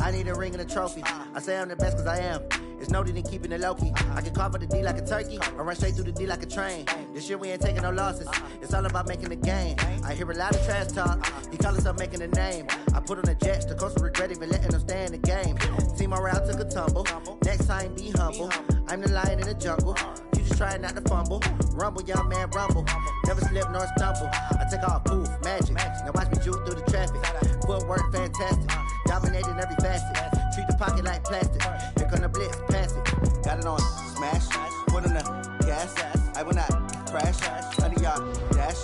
I need a ring and a trophy. I say I'm the best cause I am. It's no need in keeping it low-key. I can carve up the D like a turkey, or run straight through the D like a train. This year we ain't taking no losses. It's all about making the game. I hear a lot of trash talk. He call himself making a name. I put on the Jets, the coach will regret even letting them stay in the game. Team morale took a tumble. Next time be humble. I'm the lion in the jungle. You just try not to fumble. Rumble, young man, rumble. Never slip nor stumble. I take off, poof, magic. Now watch me juke through the traffic. Footwork fantastic. Dominating every facet. Treat the pocket like plastic. Here come the blitz, pass it. Got it on, smash. Put on the gas. I will not crash. 100-yard dash.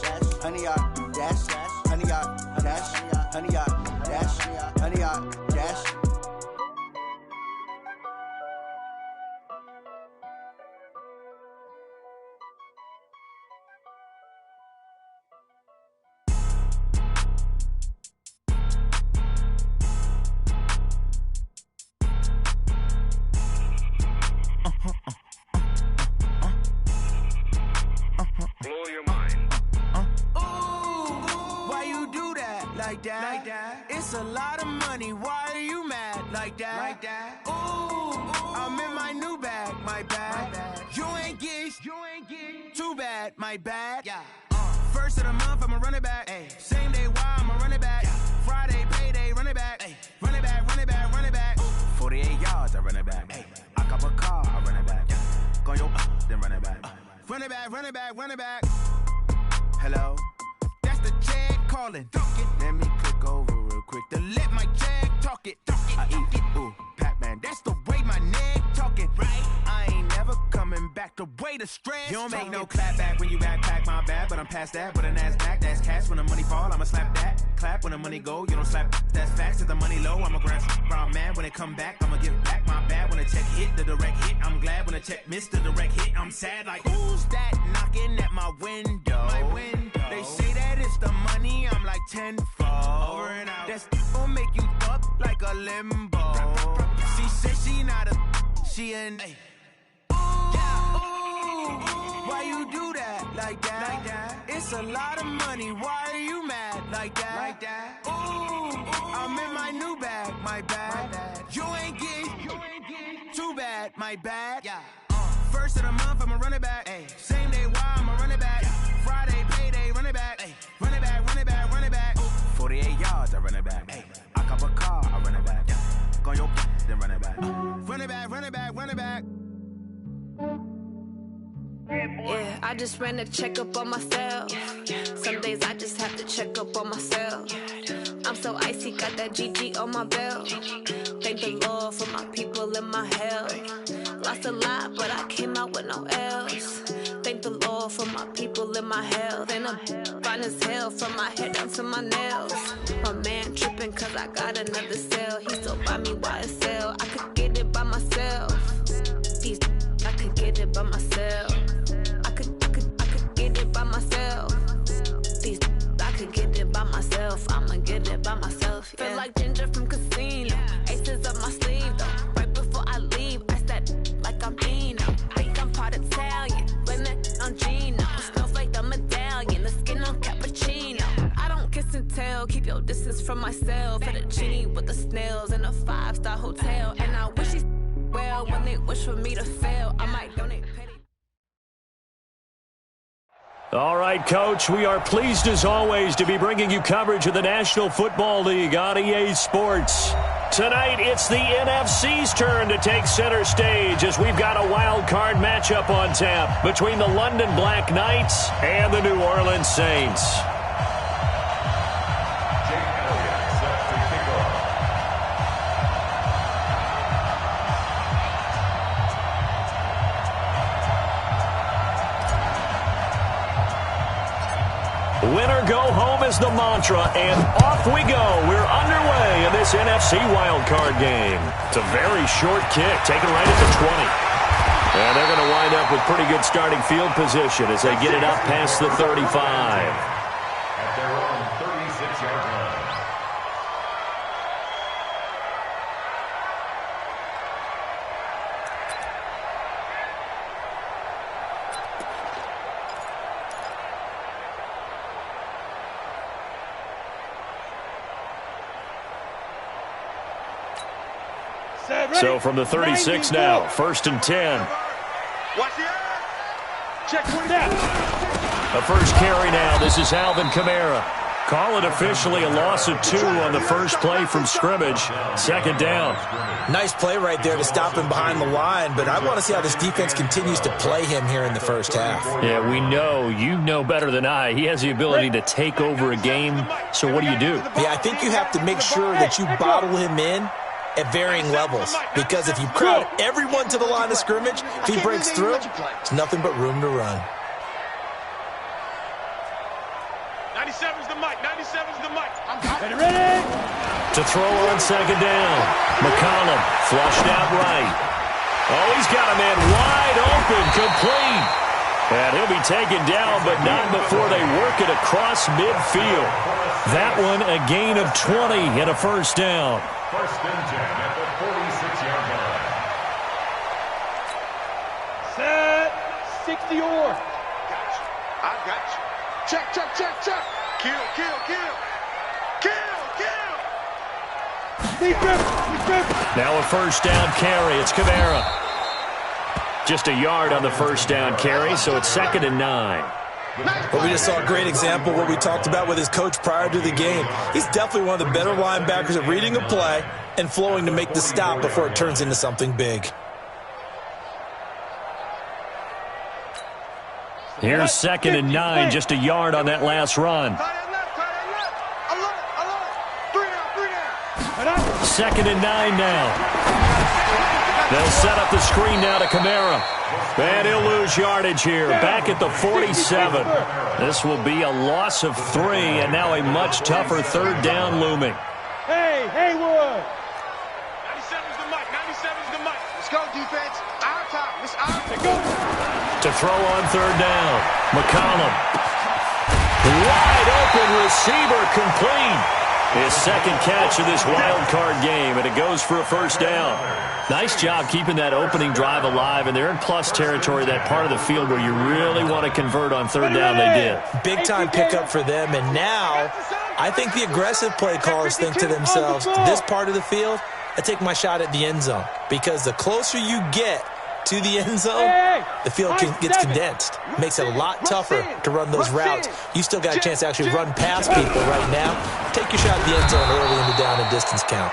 100-yard dash. 100-yard dash. 100-yard dash. 100-yard dash. Blow your mind. Why you do that? Like that? It's a lot of money. Why are you mad? Like that? Ooh, I'm in my new bag. My bad. You ain't get too bad. My bad. Yeah. First of the month, I'ma run it back. Ay. Same day, why I'ma run it back. Yeah. Friday, payday, run it back. Ay. Run it back. 48 yards, I run it back. Ay. I cop a car, I run it back. Go your then run it back. Run it back. Hello? That's the check calling. Let me click over real quick to let my check talk it. I eat it. Ooh, Pac-Man, that's the way my neck talking. Right? I ain't never coming back the way the stress. You don't make no clap back when you backpack, my bad. But I'm past that with a NASDAQ. That's cash when the money fall, I'ma slap that. Clap when the money go, you don't slap. That's facts. If the money low, I'ma grab brown man. When it come back, I'ma give back my bad. When the check hit, the direct hit. I'm glad when the check missed the direct hit. I'm sad like, who's that knocking at my window? They say that it's the money, I'm like tenfold. Over and out. That's gon' make you fuck like a limbo. She said she not a, she an A. Why you do that? Like that? It's a lot of money. Why are you mad? Like that? Ooh, I'm in my new bag. My bad. You ain't get too bad. My bad. Yeah. First of the month, I'ma run it back. Ay. Same day, why I'ma run it back. Friday, payday, run it back. Ay. Run it back. 48 yards, I run it back. Ay. I cop a car, I run it back. Go your then run it back. Run it back. Yeah, I just ran a checkup on myself. Some days I just have to check up on myself. I'm so icy, got that GG on my belt. Thank the Lord for my people in my health. Lost a lot, but I came out with no L's. Thank the Lord for my people in my health. And I'm fine as hell from my head down to my nails. My man tripping cause I got another cell. He still buy me YSL. I could get it by myself. I could get it by myself. I could get it by myself. I could get it by myself. I'ma get it by myself. Yeah. Feel like Ginger from Casino. Aces up my sleeve though. Right before I leave, I said like I'm Dino. Think I'm part Italian. Blame that on Gino. Smells like the medallion. The skin on cappuccino. I don't kiss and tell. Keep your distance from myself. Fettuccine with the snails in a 5-star hotel. And I wish he's well when they wish for me to fail. I might donate petty. All right, Coach, we are pleased as always to be bringing you coverage of the National Football League on EA Sports. Tonight, it's the NFC's turn to take center stage as we've got a wild card matchup on tap between the London Black Knights and the New Orleans Saints. Winner go home is the mantra, and off we go. We're underway in this NFC wildcard game. It's a very short kick, taken right at the 20. And they're going to wind up with pretty good starting field position as they get it up past the 35. At their own 36-yard line. So from the 36 now, 1st and 10. Watch the Check that. A first carry now. This is Alvin Kamara. Call it officially a loss of 2 on the first play from scrimmage. 2nd down. Nice play right there to stop him behind the line, but I want to see how this defense continues to play him here in the first half. Yeah, we know. You know better than I. He has the ability to take over a game, so what do you do? Yeah, I think you have to make sure that you bottle him in at varying levels, because if you crowd everyone to the line of scrimmage, if he breaks through, it's nothing but room to run. 97's the mic. 97's the mic. Ready? To throw on 2nd down. McCollum flushed out right. Oh, he's got a man wide open, complete. And he'll be taken down, but not before they work it across midfield. That one a gain of 20 and a first down. 1st and 10 at the 46-yard line. Set. 60 or. I got you. Check, check, check, check. Kill, kill, kill. Kill, kill. Now a first down carry. It's Kamara. Just a yard on the first down carry, so it's 2nd and 9. Well, we just saw a great example of what we talked about with his coach prior to the game. He's definitely one of the better linebackers at reading a play and flowing to make the stop before it turns into something big. Here's 2nd and 9, just a yard on that last run. 2nd and 9 now. They'll set up the screen now to Kamara. And he'll lose yardage here. Back at the 47. This will be a loss of 3, and now a much tougher 3rd down looming. Hey, Haywood. 97's the mic. 97's the mic. Let's go, defense. Our time. It's our time. Go. To throw on 3rd down. McCollum. Wide open receiver, complete. His 2nd catch of this wild card game, and it goes for a first down. Nice job keeping that opening drive alive, and they're in plus territory, that part of the field where you really want to convert on 3rd down. They did. Big-time pickup for them, and now I think the aggressive play callers think to themselves, this part of the field, I take my shot at the end zone, because the closer you get to the end zone, the field gets condensed. Makes it a lot tougher to run those routes. You still got a chance to actually run past people right now. Take your shot at the end zone early in the down and distance count.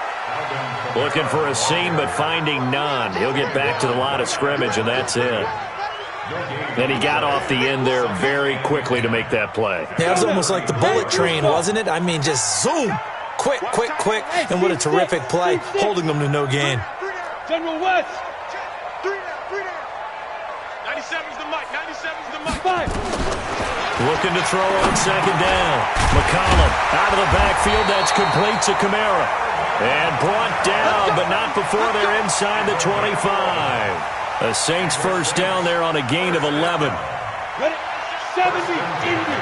Looking for a seam, but finding none. He'll get back to the line of scrimmage, and that's it. And he got off the end there very quickly to make that play. Yeah, it was almost like the bullet train, wasn't it? I mean, just zoom. Quick, quick, quick. And what a terrific play, holding them to no gain. General West. 97's the mic. 97's the mic. 5. Looking to throw on 2nd down. McCollum out of the backfield. That's complete to Kamara. And brought down, but not before they're inside the 25. The Saints first down there on a gain of 11. Ready? 70. Indy.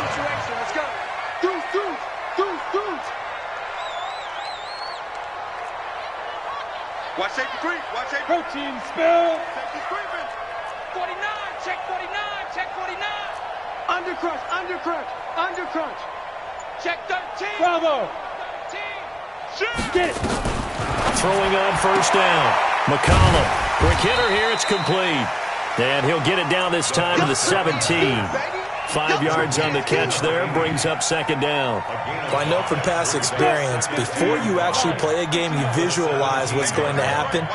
Situation. Let's go. Deuce. Watch safety creep. Watch safety. Protein spill. Safety creeping. 49. Check 49. Check 49. Undercrunch. Check 13. Bravo. 13. Get it. Throwing on first down. McCollum. Quick hitter here. It's complete. And he'll get it down this time to the 17. 5 yards on the catch there. Brings up 2nd down. Well, I know from past experience, before you actually play a game, you visualize what's going to happen.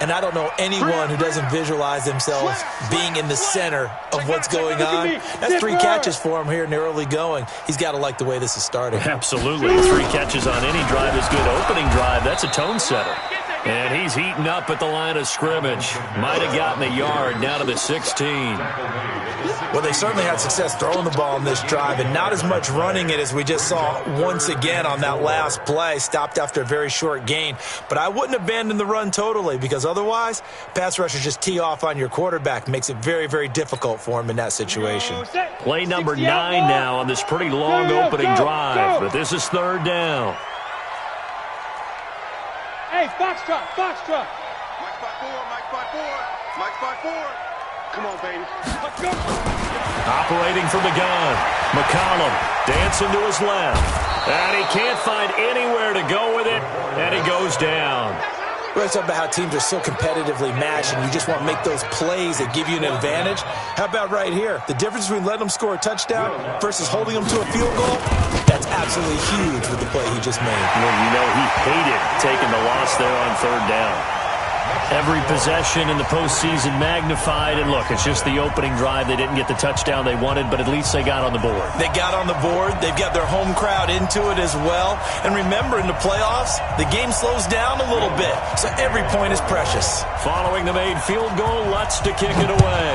And I don't know anyone who doesn't visualize themselves being in the center of what's going on. That's 3 catches for him here in the early going. He's got to like the way this is starting. Absolutely. 3 catches on any drive is good. Opening drive, that's a tone setter. And he's heating up at the line of scrimmage. Might have gotten a yard, now to the 16. Well, they certainly had success throwing the ball in this drive, and not as much running it as we just saw once again on that last play. Stopped after a very short gain. But I wouldn't abandon the run totally, because otherwise, pass rushers just tee off on your quarterback. Makes it very, very difficult for him in that situation. Play number 9 now on this pretty long opening drive. But this is 3rd down. Hey, Foxtrot. Mike 5-4. Mike 5-4. Come on, baby. Let's go. Operating from the gun. McCollum dancing to his left. And he can't find anywhere to go with it. And he goes down. We always talk about how teams are so competitively matched and you just want to make those plays that give you an advantage. How about right here? The difference between letting them score a touchdown versus holding them to a field goal, that's absolutely huge with the play he just made. Well, you know, he hated taking the loss there on third down. Every possession in the postseason magnified, and look, it's just the opening drive. They didn't get the touchdown they wanted, but at least they got on the board. They got on the board. They've got their home crowd into it as well. And remember, in the playoffs, the game slows down a little bit, so every point is precious. Following the made field goal, Lutz to kick it away.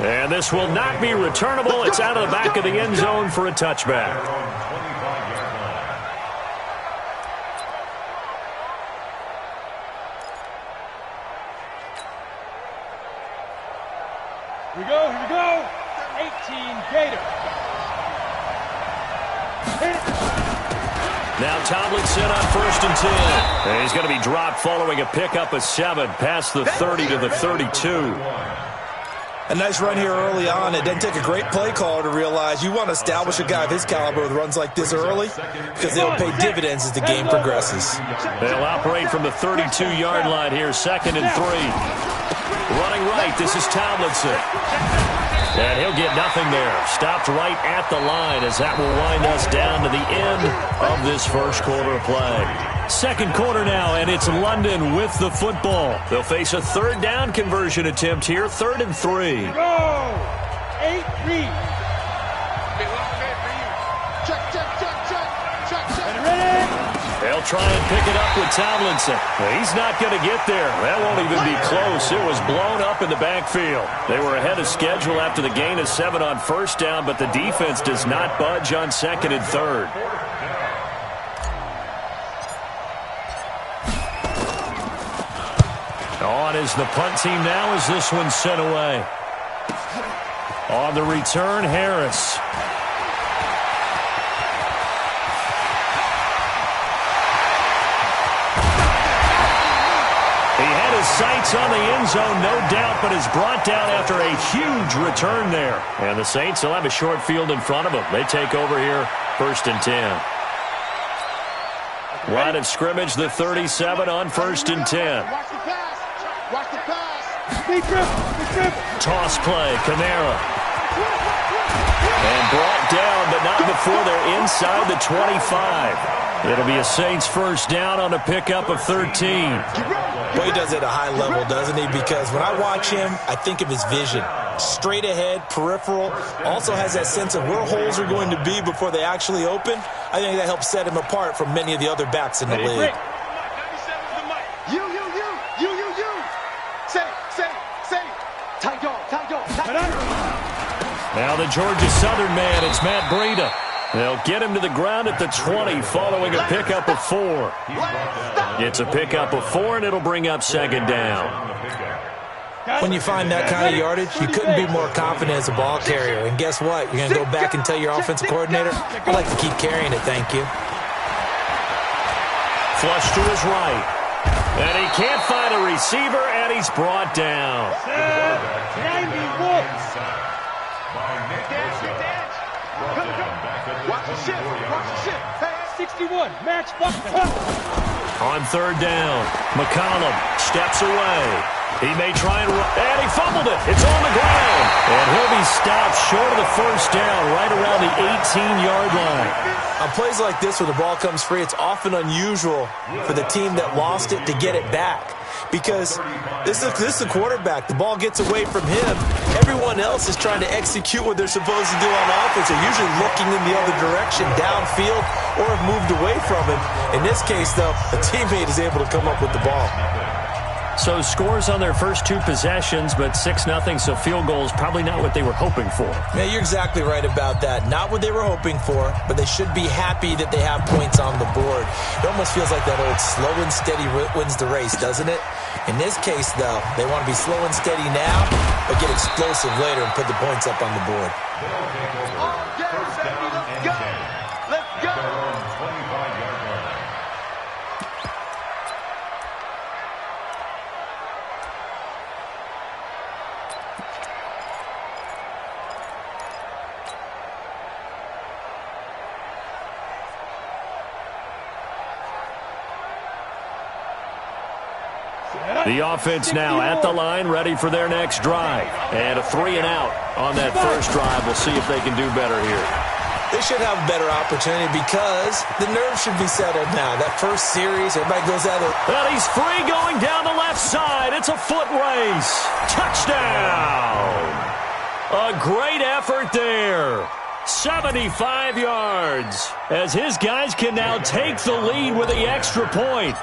And this will not be returnable. It's out of the back of the end zone for a touchback. Here we go. 18 Gator. Now Tomlinson on 1st and 10. And he's going to be dropped following a pickup of 7 past the 30 to the 32. A nice run here early on. It doesn't take a great play caller to realize you want to establish a guy of his caliber with runs like this early because they'll pay dividends as the game progresses. They'll operate from the 32-yard line here, 2nd and 3. Running right, this is Tomlinson. And he'll get nothing there. Stopped right at the line as that will wind us down to the end of this first quarter of play. Second quarter now, and it's London with the football. They'll face a third down conversion attempt here, 3rd and 3. Go! 8-3. And ready? They'll try and pick it up with Tomlinson. He's not going to get there. That won't even be close. It was blown up in the backfield. They were ahead of schedule after the gain of 7 on first down, but the defense does not budge on 2nd and 3rd. On is the punt team now as this one's sent away. On the return, Harris. Sights on the end zone, no doubt, but is brought down after a huge return there. And the Saints will have a short field in front of them. They take over here, 1st and 10. Line of scrimmage, the 37 on 1st and 10. Watch the pass. Watch the pass. Big trip. Toss play, Kamara. And brought down, but not before they're inside the 25. It'll be a Saints first down on a pickup of 13. Boy, he does it at a high level, doesn't he? Because when I watch him, I think of his vision. Straight ahead, peripheral. Also has that sense of where holes are going to be before they actually open. I think that helps set him apart from many of the other backs in the league. You. Say. Tight dog. Now the Georgia Southern man, it's Matt Breida. They'll get him to the ground at the 20 following a pickup of 4. It's a pickup of 4, and it'll bring up 2nd down. When you find that kind of yardage, you couldn't be more confident as a ball carrier. And guess what? You're going to go back and tell your offensive coordinator, I'd like to keep carrying it, thank you. Flush to his right. And he can't find a receiver, and he's brought down. 91. Watch the shift. 61. Match. On 3rd down, McCollum steps away. He may try and run, and he fumbled it. It's on the ground. And he'll be stopped short of the first down right around the 18-yard line. On plays like this where the ball comes free, it's often unusual for the team that lost it to get it back. Because this is the quarterback. The ball gets away from him. Everyone else is trying to execute what they're supposed to do on offense. They're usually looking in the other direction, downfield, or have moved away from him. In this case, though, a teammate is able to come up with the ball. So scores on their first 2 possessions, but 6-0, so field goals probably not what they were hoping for. Yeah, you're exactly right about that. Not what they were hoping for, but they should be happy that they have points on the board. It almost feels like that old slow and steady wins the race, doesn't it? In this case, though, they want to be slow and steady now, but get explosive later and put the points up on the board. Let's go. The offense now at the line, ready for their next drive. And a 3-and-out on that first drive. We'll see if they can do better here. They should have a better opportunity because the nerves should be settled now. That first series, everybody goes out of... And he's free going down the left side. It's a foot race. Touchdown. A great effort there. 75 yards. As his guys can now take the lead with the extra point.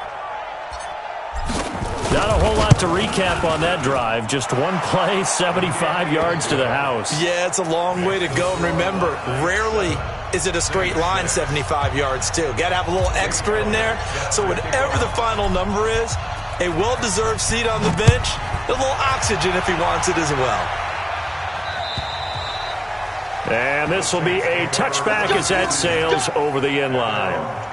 Not a whole lot to recap on that drive. Just one play, 75 yards to the house. Yeah, it's a long way to go. And remember, rarely is it a straight line 75 yards, too. Got to have a little extra in there. So whatever the final number is, a well-deserved seat on the bench, a little oxygen if he wants it as well. And this will be a touchback as that sails over the end line.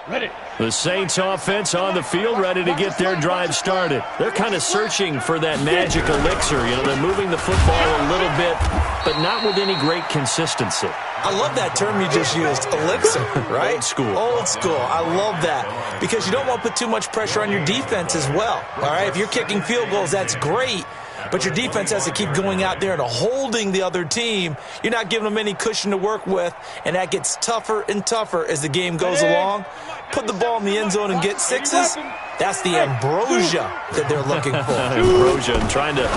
Ready. The Saints offense on the field, ready to get their drive started. They're kind of searching for that magic elixir. You know, they're moving the football a little bit, but not with any great consistency. I love that term you just used, elixir, right? Old school. Old school. I love that because you don't want to put too much pressure on your defense as well. All right, if you're kicking field goals, that's great. But your defense has to keep going out there and holding the other team. You're not giving them any cushion to work with, and that gets tougher and tougher as the game goes along. Put the ball in the end zone and get sixes. That's the ambrosia that they're looking for. Ambrosia and trying to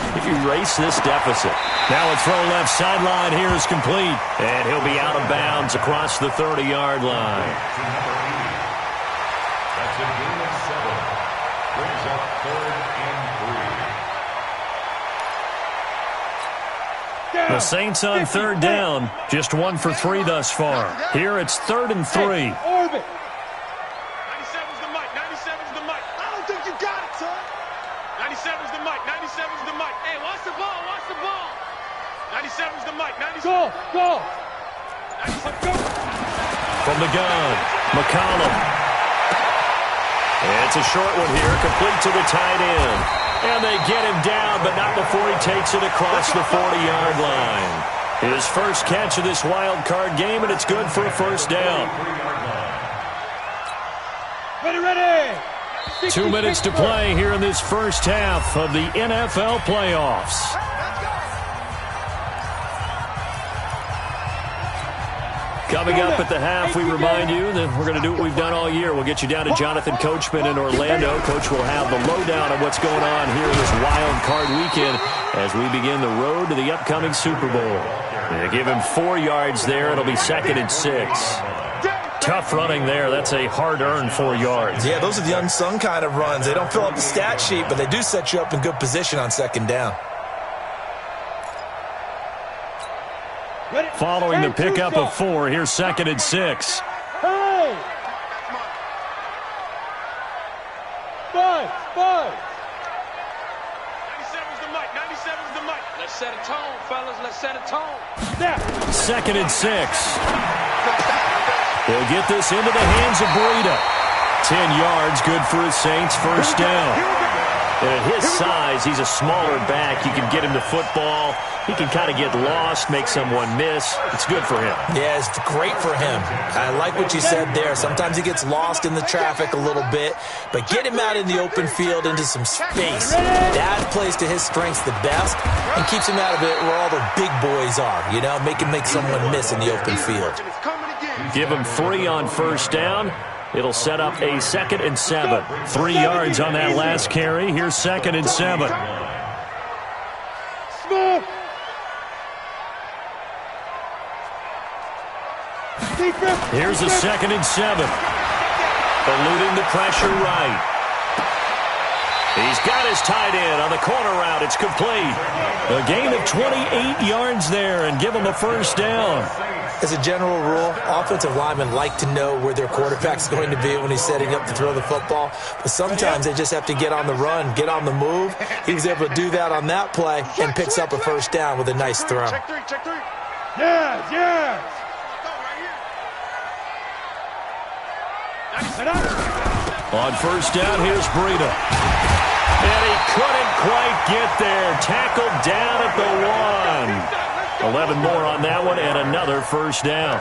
erase this deficit. Now a throw left sideline here is complete, and he'll be out of bounds across the 30-yard line. That's a gain of 7. Brings up 3rd and 3. The Saints on 3rd down. Just 1 for 3 thus far. Here it's 3rd and 3. Orbit. 97's the mic. 97's the mic. I don't think you got it, son. 97's the mic. 97's the mic. Hey, watch the ball. Watch the ball. 97's the mic. 97. Go. From the gun, McCollum. It's a short one here, complete to the tight end. And they get him down, but not before he takes it across the 40-yard line. His first catch of this wild card game, and it's good for a first down. Ready. 2 minutes to play here in this first half of the NFL playoffs. Coming up at the half, we remind you that we're going to do what we've done all year. We'll get you down to Jonathan Coachman in Orlando. Coach will have the lowdown of what's going on here in this wild card weekend as we begin the road to the upcoming Super Bowl. They give him 4 yards there. It'll be 2nd and 6. Tough running there. That's a hard-earned 4 yards. Yeah, those are the unsung kind of runs. They don't fill up the stat sheet, but they do set you up in good position on 2nd down. Following the pickup of 4, here's 2nd and 6. Hey! 5. 97's the mic. 97's the mic. Let's set a tone, fellas. Let's set a tone. 2nd and 6. They'll get this into the hands of Breida. 10 yards, good for his Saints, first down. And at his size, he's a smaller back. You can get him the football. He can kind of get lost, make someone miss. It's good for him. Yeah, it's great for him. I like what you said there. Sometimes he gets lost in the traffic a little bit, but get him out in the open field into some space. That plays to his strengths the best and keeps him out of it where all the big boys are, you know, make someone miss in the open field. Give him 3 on first down. It'll set up a 2nd and 7. 3 yards on that last carry. Here's 2nd and 7. Smith. Here's a 2nd and 7. Eluding the pressure right. He's got his tight end on the corner route. It's complete. A gain of 28 yards there and give him a first down. As a general rule, offensive linemen like to know where their quarterback's going to be when he's setting up to throw the football. But sometimes they just have to get on the run, get on the move. He was able to do that on that play and picks up a first down with a nice throw. Check three. Yeah. On first down, here's Breida. And he couldn't quite get there. Tackled down at the 1. 11 more on that one and another first down.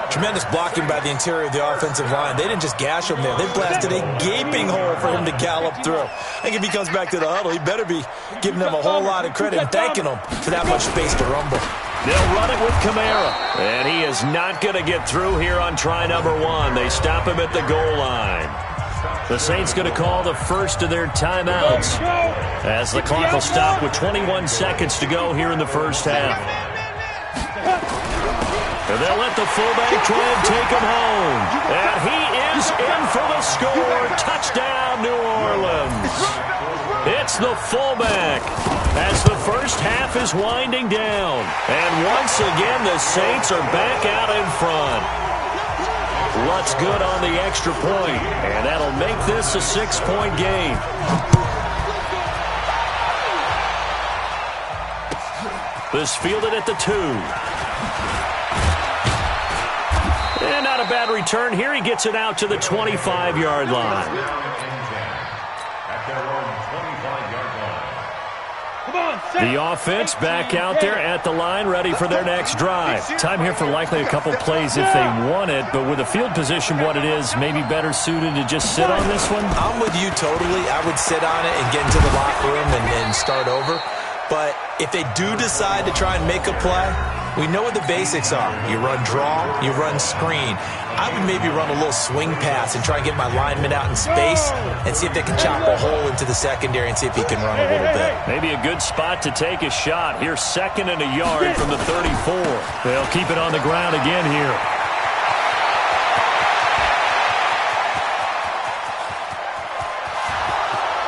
Tremendous blocking by the interior of the offensive line. They didn't just gash him there. They blasted a gaping hole for him to gallop through. I think if he comes back to the huddle, he better be giving them a whole lot of credit and thanking them for that much space to rumble. They'll run it with Kamara, and he is not going to get through here on try number 1. They stop him at the goal line. The Saints going to call the first of their timeouts as the clock will stop with 21 seconds to go here in the first half. And they'll let the fullback try and take him home. And he is in for the score. Touchdown, New Orleans. It's the fullback as the first half is winding down. And once again, the Saints are back out in front. Lutz good on the extra point, and that'll make this a 6-point game. This fielded at the 2. And not a bad return here. He gets it out to the 25-yard line. The offense back out there at the line, ready for their next drive. Time here for likely a couple plays if they want it, but with the field position what it is, maybe better suited to just sit on this one? I'm with you totally. I would sit on it and get into the locker room and start over. But if they do decide to try and make a play, we know what the basics are. You run draw, you run screen. I would maybe run a little swing pass and try and get my lineman out in space and see if they can chop a hole into the secondary and see if he can run a little bit. Maybe a good spot to take a shot. Here's 2nd and a yard from the 34. They'll keep it on the ground again here.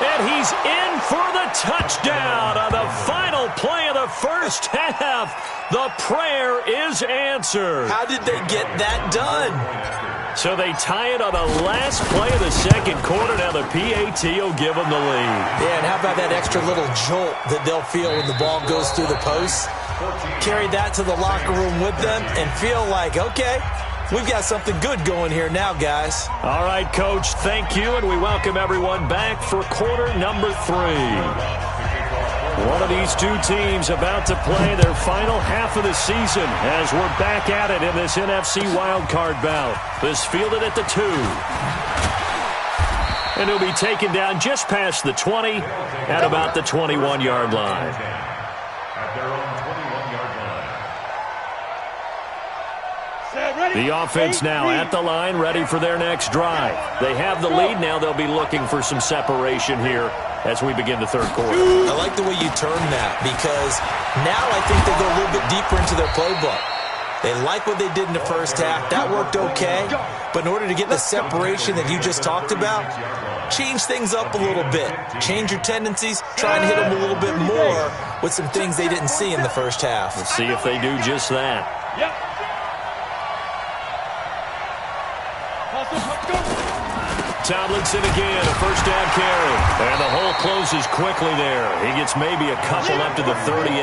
And he's in for the touchdown on the final play of the first half. The prayer is answered. How did they get that done? So they tie it on the last play of the second quarter. Now the PAT will give them the lead. Yeah, and how about that extra little jolt that they'll feel when the ball goes through the posts? Carry that to the locker room with them and feel like, okay, we've got something good going here now, guys. All right, Coach, thank you, and we welcome everyone back for quarter number 3. One of these two teams about to play their final half of the season as we're back at it in this NFC wildcard bout. This fielded at the 2. And it'll be taken down just past the 20 at about the 21-yard line. At their own 21-yard line. The offense now at the line, ready for their next drive. They have the lead. Now they'll be looking for some separation here as we begin the third quarter. I like the way you turn that because now I think they go a little bit deeper into their playbook. They like what they did in the first half. That worked okay. But in order to get the separation that you just talked about, change things up a little bit. Change your tendencies. Try and hit them a little bit more with some things they didn't see in the first half. Let's see if they do just that. Tomlinson again, a first down carry. And the hole closes quickly there. He gets maybe a couple up to the 38.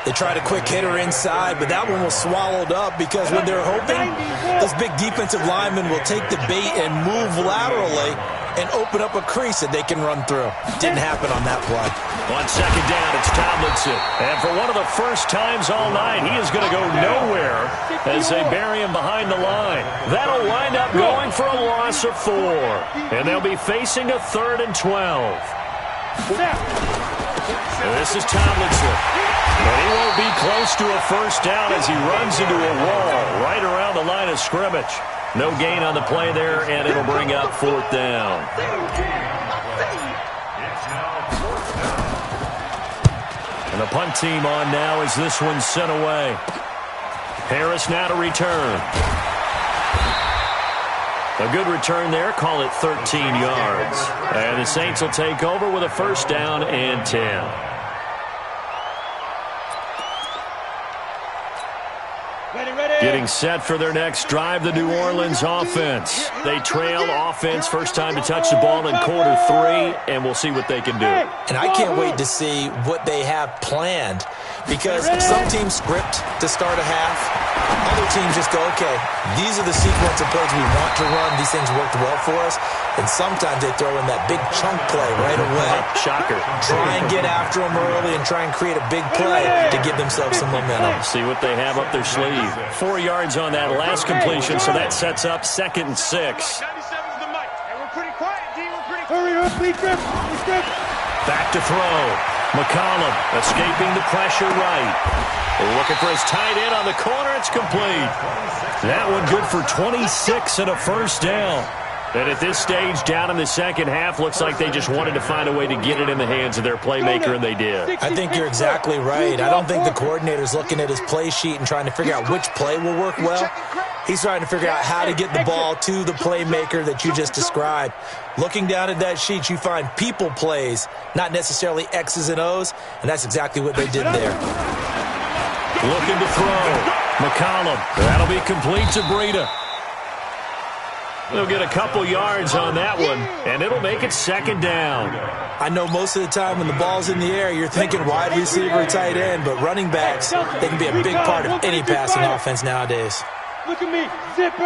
They tried a quick hitter inside, but that one was swallowed up because when they're hoping, those big defensive linemen will take the bait and move laterally and open up a crease that they can run through. Didn't happen on that play. On second down, it's Tomlinson. And for one of the first times all night, he is going to go nowhere as they bury him behind the line. That'll wind up going for a loss of 4. And they'll be facing a 3rd and 12. And this is Tomlinson. And he won't be close to a first down as he runs into a wall right around the line of scrimmage. No gain on the play there, and it'll bring up 4th down. And the punt team on now as this one's sent away. Harris now to return. A good return there. Call it 13 yards. And the Saints will take over with a first down and 10. Getting set for their next drive, the New Orleans offense. They trail offense, first time to touch the ball in quarter 3, and we'll see what they can do. And I can't wait to see what they have planned, because some teams script to start a half. Other teams just go, okay, these are the sequence of plays we want to run. These things worked well for us. And sometimes they throw in that big chunk play right away. Shocker. Try and get after them early and try and create a big play to give themselves some momentum. See what they have up their sleeve. 4 yards on that last completion, so that sets up 2nd and 6. 97's the mic. And we're pretty quiet, D. We're pretty quiet. Hurry up, please, Griff. Back to throw. McCollum escaping the pressure right. Looking for his tight end on the corner. It's complete. That one good for 26 and a first down. And at this stage, down in the second half, looks like they just wanted to find a way to get it in the hands of their playmaker, and they did. I think you're exactly right. I don't think the coordinator's looking at his play sheet and trying to figure out which play will work well. He's trying to figure out how to get the ball to the playmaker that you just described. Looking down at that sheet, you find people plays, not necessarily X's and O's, and that's exactly what they did there. Looking to throw. McCollum. That'll be complete to Breida. They'll get a couple yards on that one, and it'll make it 2nd down. I know most of the time when the ball's in the air, you're thinking wide receiver or tight end, but running backs, they can be a big part of any passing offense nowadays. Look at me, zipper.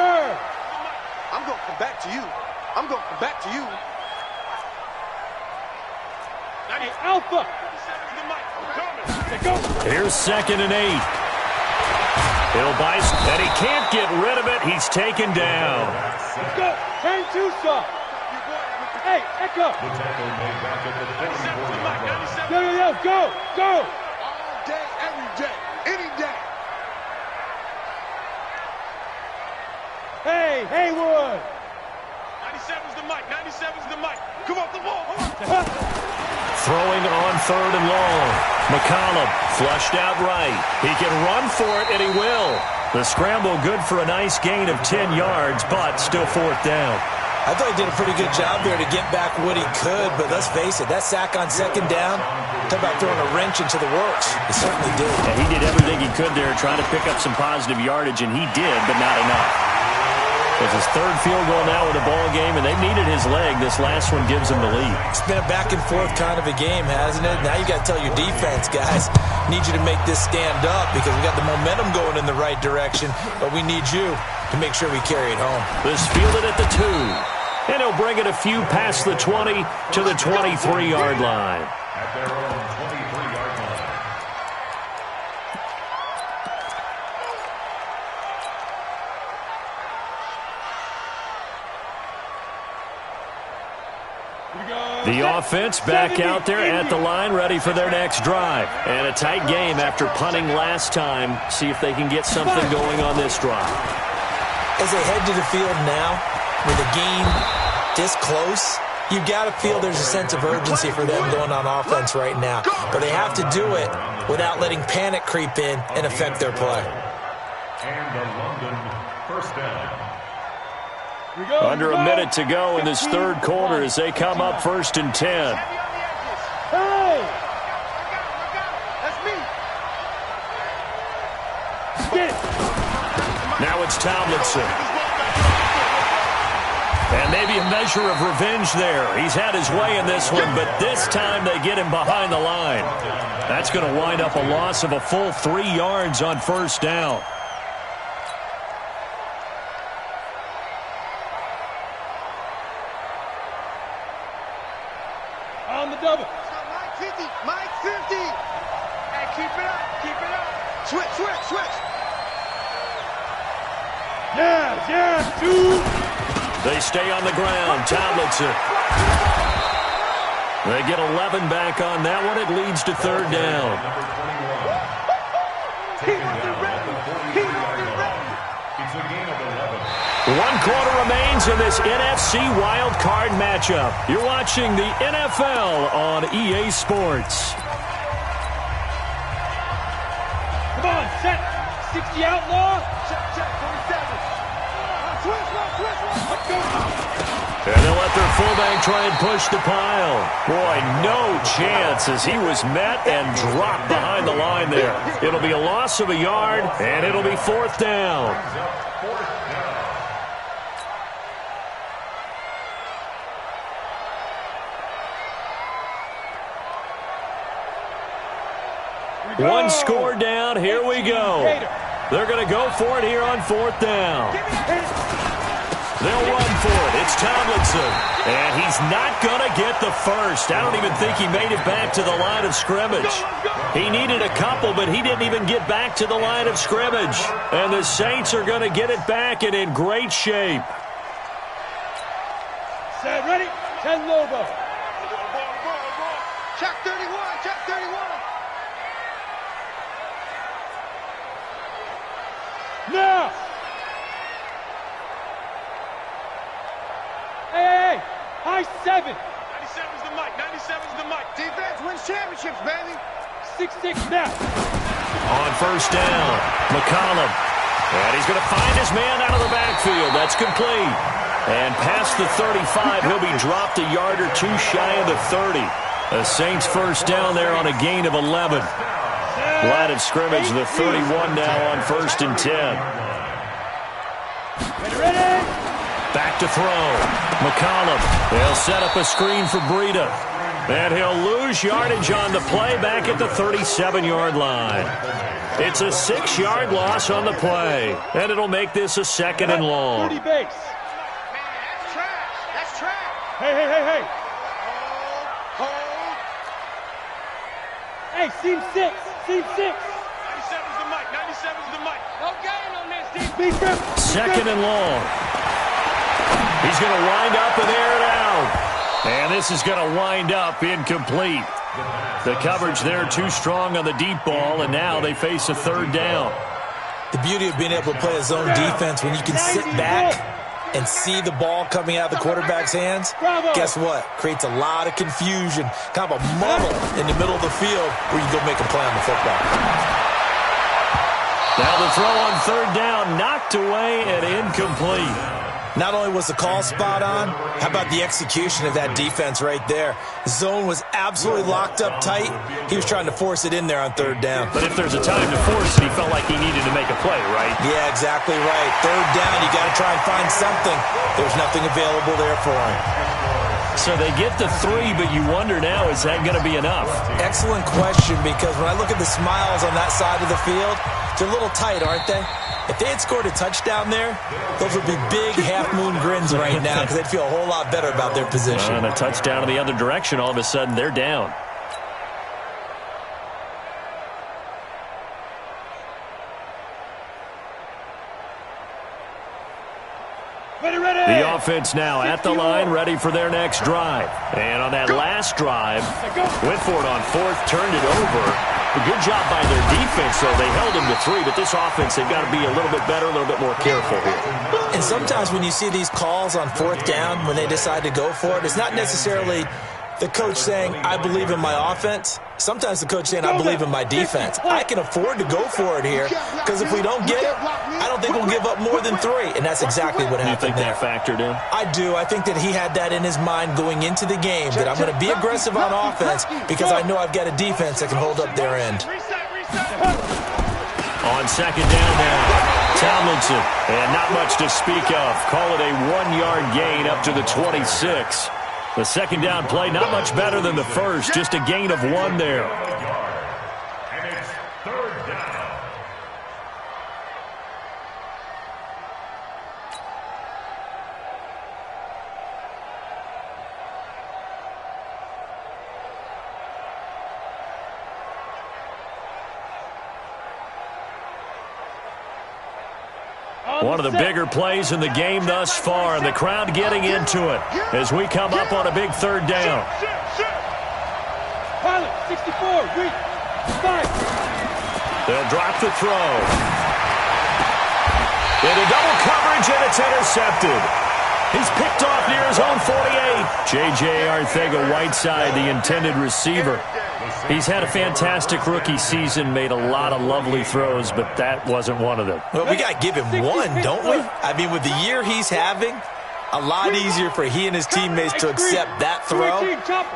I'm going to come back to you. I'm going to come back to you. Hey, Alpha. Here's 2nd and 8. He'll bite, and he can't get rid of it. He's taken down. Let's go. Turn 2 soft. Hey, Echo. Yo, go. All day, every day, any day. Hey, Haywood. 97's the mic. 97's the mic. Come off the ball. Come on. Throwing on 3rd and long. McCollum flushed out right. He can run for it, and he will. The scramble good for a nice gain of 10 yards, but still 4th down. I thought he did a pretty good job there to get back what he could, but let's face it, that sack on 2nd down, talk about throwing a wrench into the works. He certainly did. Yeah, he did everything he could there, trying to pick up some positive yardage, and he did, but not enough. It's his 3rd field goal now in the ball game, and they needed his leg. This last one gives him the lead. It's been a back-and-forth kind of a game, hasn't it? Now you got to tell your defense, guys, need you to make this stand up because we got the momentum going in the right direction, but we need you to make sure we carry it home. This fielded at the 2, and he'll bring it a few past the 20 to the 23-yard line. At their own 23-yard line. The offense back out there at the line, ready for their next drive. And a tight game after punting last time. See if they can get something going on this drive. As they head to the field now, with a game this close, you've got to feel there's a sense of urgency for them going on offense right now. But they have to do it without letting panic creep in and affect their play. And the London first down. Under a minute to go in this 3rd quarter as they come up 1st and 10. Hey! That's me. Get it. Now it's Tomlinson. And maybe a measure of revenge there. He's had his way in this one, but this time they get him behind the line. That's going to wind up a loss of a full 3 yards on 1st down. On the double. Mike 50. Mike 50. Hey, keep it up. Keep it up. Switch. Yeah, 2. They stay on the ground. Tomlinson. They get 11 back on that one. It leads to 3rd down. It's a gain of 11. 1 quarter remains in this NFC Wild Card matchup. You're watching the NFL on EA Sports. Come on, set. 60 outlaw. Check, 27. Switch. And they'll let their fullback try and push the pile. Boy, no chance as he was met and dropped behind the line there. It'll be a loss of a yard, and it'll be 4th down. One score down. Here we go. They're going to go for it here on 4th down. They'll run for it. It's Tomlinson. And he's not going to get the first. I don't even think he made it back to the line of scrimmage. He needed a couple, but he didn't even get back to the line of scrimmage. And the Saints are going to get it back and in great shape. Set, ready? 10 Lobo. Check 31, check 31. Now! Hey! High 7! 97's the mic, 97's the mic. Defense wins championships, baby. 6-6 now! On 1st down, McCollum. And he's going to find his man out of the backfield. That's complete. And past the 35, he'll be dropped a yard or two shy of the 30. The Saints 1st down there on a gain of 11. Line of scrimmage, the 31 now on 1st and 10. Ready? Back to throw. McCollum. They'll set up a screen for Breida. And he'll lose yardage on the play back at the 37-yard line. It's a 6-yard loss on the play. And it'll make this a 2nd and long. 30 base. Man, that's trash. That's trash. Hey. Hold. Hey, seam 6. Seam 6. 97's the mic, 97's the mic. No gain on this, Defense. 2nd and long. He's going to wind up and air it out. And this is going to wind up incomplete. The coverage there too strong on the deep ball, and now they face a 3rd down. The beauty of being able to play a zone defense when you can sit back and see the ball coming out of the quarterback's hands, guess what? Creates a lot of confusion, kind of a muddle in the middle of the field where you go make a play on the football. Now the throw on 3rd down, knocked away and incomplete. Not only was the call spot on, how about the execution of that defense right there? Zone was absolutely locked up tight. He was trying to force it in there on 3rd down. But if there's a time to force it, he felt like he needed to make a play, right? Yeah, exactly right. 3rd down, you got to try and find something. There's nothing available there for him. So they get the 3, but you wonder now, is that going to be enough? Excellent question, because when I look at the smiles on that side of the field, they're a little tight, aren't they? If they had scored a touchdown there, those would be big half-moon grins right now because they'd feel a whole lot better about their position. And a touchdown in the other direction, all of a sudden, they're down. Ready. The offense now at the line, ready for their next drive. And on that last drive, went for it on 4th, turned it over. A good job by their defense, though. They held them to 3, but this offense, they've got to be a little bit better, a little bit more careful here. And sometimes when you see these calls on 4th down, when they decide to go for it, it's not necessarily the coach saying, I believe in my offense. Sometimes the coach saying, I believe in my defense. I can afford to go for it here because if we don't get it, I don't think we'll give up more than 3. And that's exactly what happened there. You think that factored in? I do. I think that he had that in his mind going into the game, that I'm going to be aggressive on offense because I know I've got a defense that can hold up their end. On 2nd down now, Tomlinson. And not much to speak of. Call it a 1-yard gain up to the 26. The 2nd down play, not much better than the first, just a gain of 1 there. And it's 3rd down. One of the bigger plays in the game thus far, and the crowd getting into it as we come up on a big 3rd down. Pilot, 64, read, 5. They'll drop the throw. Into double coverage, and it's intercepted. He's picked off near his own 48. J.J. Arcega-Whiteside, the intended receiver. He's had a fantastic rookie season, made a lot of lovely throws, but that wasn't one of them. Well, we got to give him one, don't we? I mean, with the year he's having, a lot easier for he and his teammates to accept that throw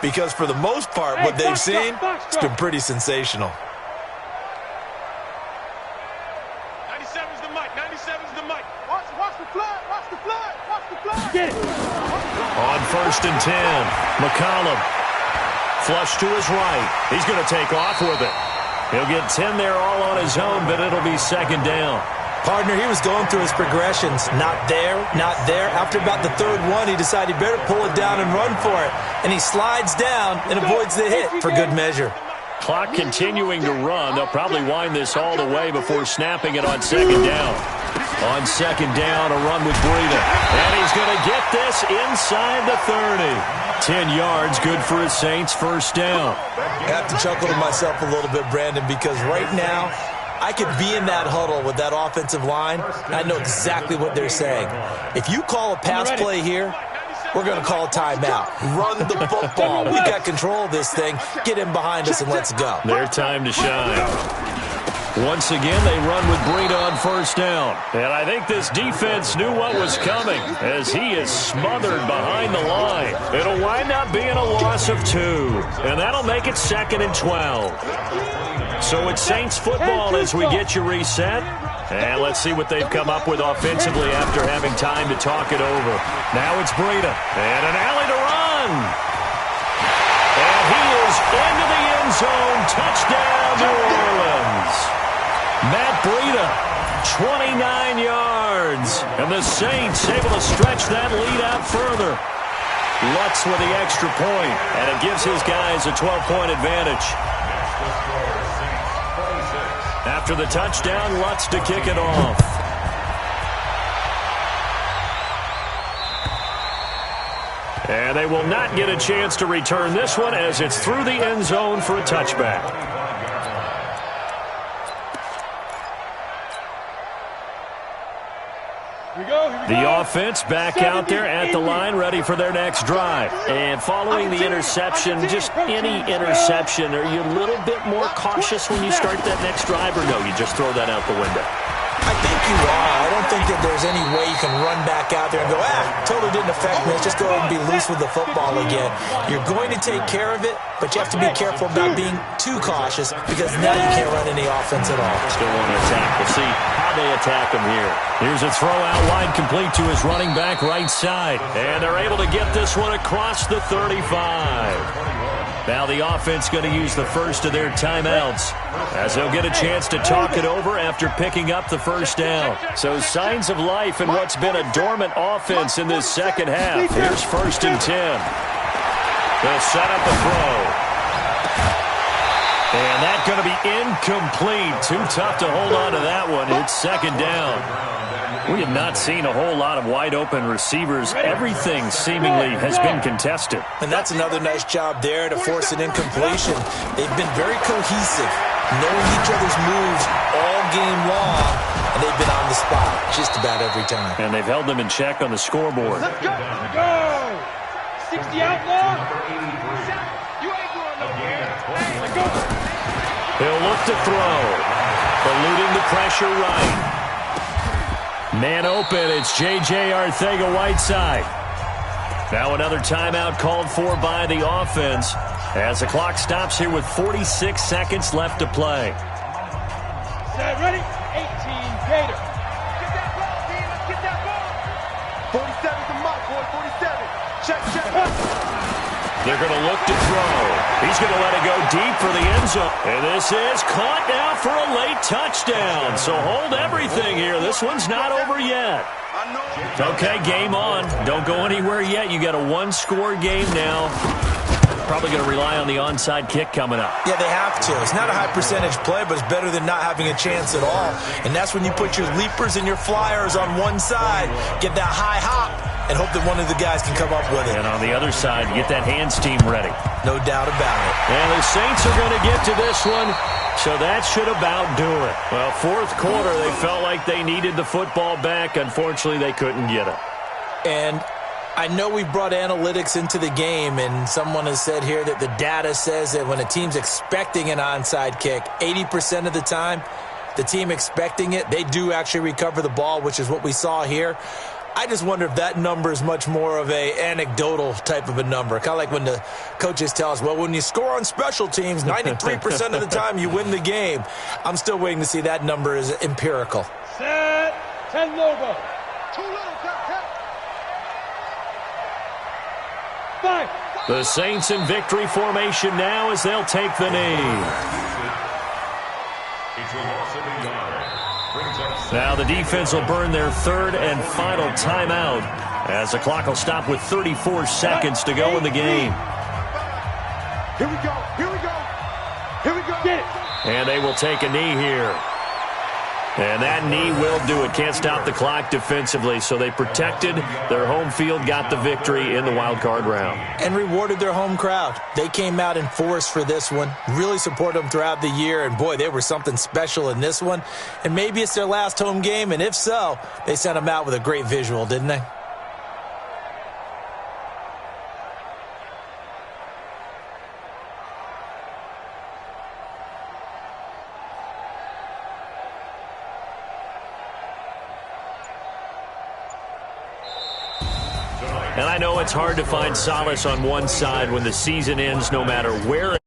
because for the most part, what they've seen, it's been pretty sensational. 97's the mic. 97's the mic. Watch the flood. Watch the flood. Watch the flood. Get it. On 1st and 10, McCollum. Flush to his right. He's going to take off with it. He'll get 10 there all on his own, but it'll be 2nd down. Partner, he was going through his progressions. Not there, not there. After about the 3rd one, he decided he better pull it down and run for it. And he slides down and avoids the hit for good measure. Clock continuing to run. They'll probably wind this all the way before snapping it on 2nd down. On 2nd down, a run with Breida. And he's going to get this inside the 30. 10 yards, good for his Saints, 1st down. I have to chuckle to myself a little bit, Brandon, because right now, I could be in that huddle with that offensive line, and I know exactly what they're saying. If you call a pass play here, we're going to call a timeout. Run the football. We got control of this thing. Get in behind us and let's go. Their time to shine. Once again, they run with Breida on 1st down. And I think this defense knew what was coming as he is smothered behind the line. It'll wind up being a loss of 2. And that'll make it 2nd and 12. So it's Saints football as we get you reset. And let's see what they've come up with offensively after having time to talk it over. Now it's Breida. And an alley to run. And he is into the end zone. Touchdown, New Orleans. Matt Breida, 29 yards. And the Saints able to stretch that lead out further. Lutz with the extra point, and it gives his guys a 12-point advantage. After the touchdown, Lutz to kick it off. And they will not get a chance to return this one as it's through the end zone for a touchback. The offense back out there at the line, ready for their next drive. And following the interception, just any interception, are you a little bit more cautious when you start that next drive, or no, you just throw that out the window? I think you are. I don't think that there's any way you can run back out there and go, totally didn't affect me. Let's just go ahead and be loose with the football again. You're going to take care of it, but you have to be careful about being too cautious because now you can't run any offense at all. Still want to attack. We'll see how they attack him here. Here's a throw out wide, complete to his running back right side. And they're able to get this one across the 35. Now the offense going to use the first of their timeouts as they'll get a chance to talk it over after picking up the 1st down. So signs of life in what's been a dormant offense in this second half. Here's 1st and 10. They'll set up the throw. And that's going to be incomplete. Too tough to hold on to that one. It's 2nd down. We have not seen a whole lot of wide-open receivers. Everything seemingly has been contested. And that's another nice job there to force an incompletion. They've been very cohesive, knowing each other's moves all game long, and they've been on the spot just about every time. And they've held them in check on the scoreboard. Let's go! Go! 60 outlaw! You ain't going nowhere. Hey, let's go! He'll look to throw. Eluding the pressure right. Man open, it's J.J. Arcega-Whiteside. Now another timeout called for by the offense as the clock stops here with 46 seconds left to play. Set, ready? 18, Gator. Get that ball, team. Let's get that ball. 47's the mark, boy. 47. Check, check. They're going to look to throw. He's going to let it go deep for the end zone. And this is caught now for a late touchdown. So hold everything here. This one's not over yet. Okay, game on. Don't go anywhere yet. You got a one-score game now. Probably going to rely on the onside kick coming up. Yeah, they have to. It's not a high-percentage play, but it's better than not having a chance at all. And that's when you put your leapers and your flyers on one side, get that high hop, and hope that one of the guys can come up with it. And on the other side, get that hands team ready. No doubt about it. And the Saints are going to get to this one, so that should about do it. Well, 4th quarter, they felt like they needed the football back. Unfortunately, they couldn't get it. And I know we brought analytics into the game, and someone has said here that the data says that when a team's expecting an onside kick, 80% of the time, the team expecting it, they do actually recover the ball, which is what we saw here. I just wonder if that number is much more of a anecdotal type of a number. Kind of like when the coaches tell us, well, when you score on special teams, 93% of the time you win the game. I'm still waiting to see that number is empirical. Set, 10 Lobo. 2 little, 5. The Saints in victory formation now as they'll take the knee. Now the defense will burn their third and final timeout as the clock will stop with 34 seconds to go in the game. Here we go. Here we go. Here we go. Get it. And they will take a knee here. And that knee will do it. Can't stop the clock defensively. So they protected their home field, got the victory in the wild card round. And rewarded their home crowd. They came out in force for this one. Really supported them throughout the year. And, boy, they were something special in this one. And maybe it's their last home game. And if so, they sent them out with a great visual, didn't they? And I know it's hard to find solace on one side when the season ends, no matter where